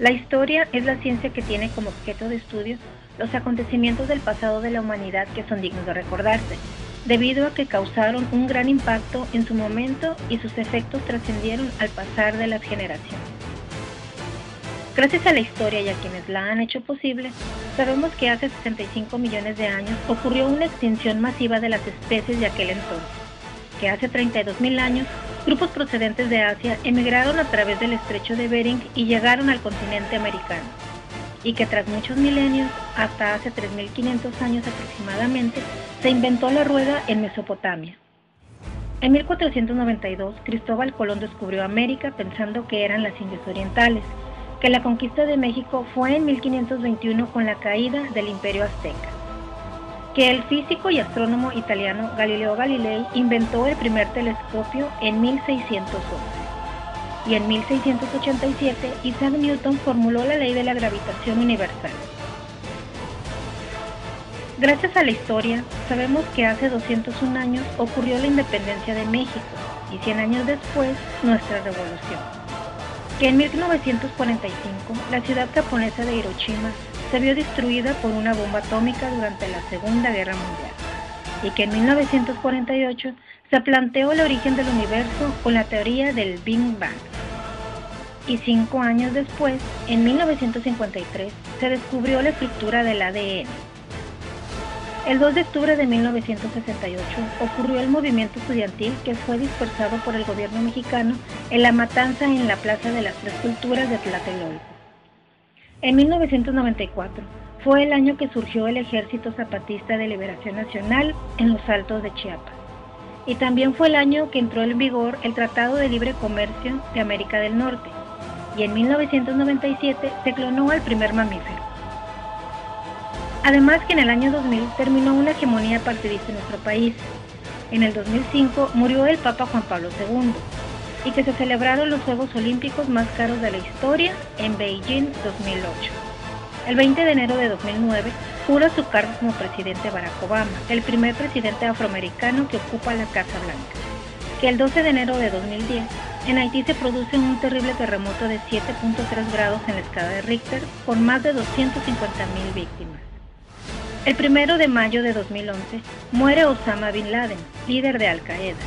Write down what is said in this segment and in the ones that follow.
La historia es la ciencia que tiene como objeto de estudio los acontecimientos del pasado de la humanidad que son dignos de recordarse, debido a que causaron un gran impacto en su momento y sus efectos trascendieron al pasar de las generaciones. Gracias a la historia y a quienes la han hecho posible, sabemos que hace 65 millones de años ocurrió una extinción masiva de las especies de aquel entonces, que hace 32.000 años grupos procedentes de Asia emigraron a través del estrecho de Bering y llegaron al continente americano, y que tras muchos milenios, hasta hace 3.500 años aproximadamente, se inventó la rueda en Mesopotamia. En 1492, Cristóbal Colón descubrió América pensando que eran las Indias Orientales, que la conquista de México fue en 1521 con la caída del Imperio Azteca, que el físico y astrónomo italiano Galileo Galilei inventó el primer telescopio en 1611, y en 1687 Isaac Newton formuló la ley de la gravitación universal. Gracias a la historia, sabemos que hace 201 años ocurrió la independencia de México, y 100 años después, nuestra revolución. Que en 1945, la ciudad japonesa de Hiroshima se vio destruida por una bomba atómica durante la Segunda Guerra Mundial, y que en 1948 se planteó el origen del universo con la teoría del Big Bang. Y 5 años después, en 1953, se descubrió la estructura del ADN. El 2 de octubre de 1968 ocurrió el movimiento estudiantil que fue dispersado por el gobierno mexicano en la matanza en la Plaza de las Tres Culturas de Tlatelolco. En 1994 fue el año que surgió el Ejército Zapatista de Liberación Nacional en los Altos de Chiapas. Y también fue el año que entró en vigor el Tratado de Libre Comercio de América del Norte. Y en 1997 se clonó al primer mamífero. Además que en el año 2000 terminó una hegemonía partidista en nuestro país. En el 2005 murió el Papa Juan Pablo II, y que se celebraron los Juegos Olímpicos más caros de la historia en Beijing 2008. El 20 de enero de 2009 jura su cargo como presidente Barack Obama, el primer presidente afroamericano que ocupa la Casa Blanca. Que el 12 de enero de 2010 en Haití se produce un terrible terremoto de 7.3 grados en la escala de Richter con más de 250.000 víctimas. El 1 de mayo de 2011 muere Osama Bin Laden, líder de Al-Qaeda,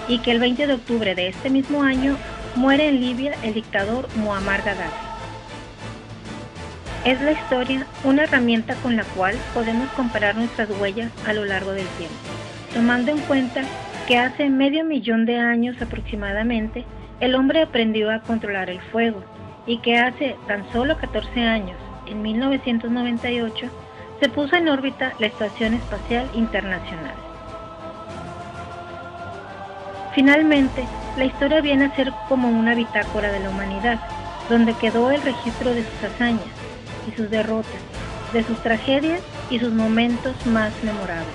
y que el 20 de octubre de este mismo año muere en Libia el dictador Muammar Gaddafi. Es la historia una herramienta con la cual podemos comparar nuestras huellas a lo largo del tiempo, tomando en cuenta que hace medio millón de años aproximadamente el hombre aprendió a controlar el fuego, y que hace tan solo 14 años, en 1998, se puso en órbita la Estación Espacial Internacional. Finalmente, la historia viene a ser como una bitácora de la humanidad, donde quedó el registro de sus hazañas y sus derrotas, de sus tragedias y sus momentos más memorables.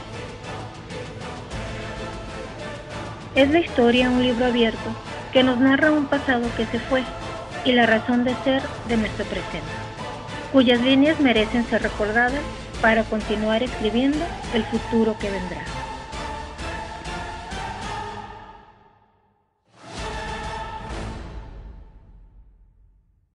Es la historia un libro abierto que nos narra un pasado que se fue y la razón de ser de nuestro presente, cuyas líneas merecen ser recordadas para continuar escribiendo el futuro que vendrá.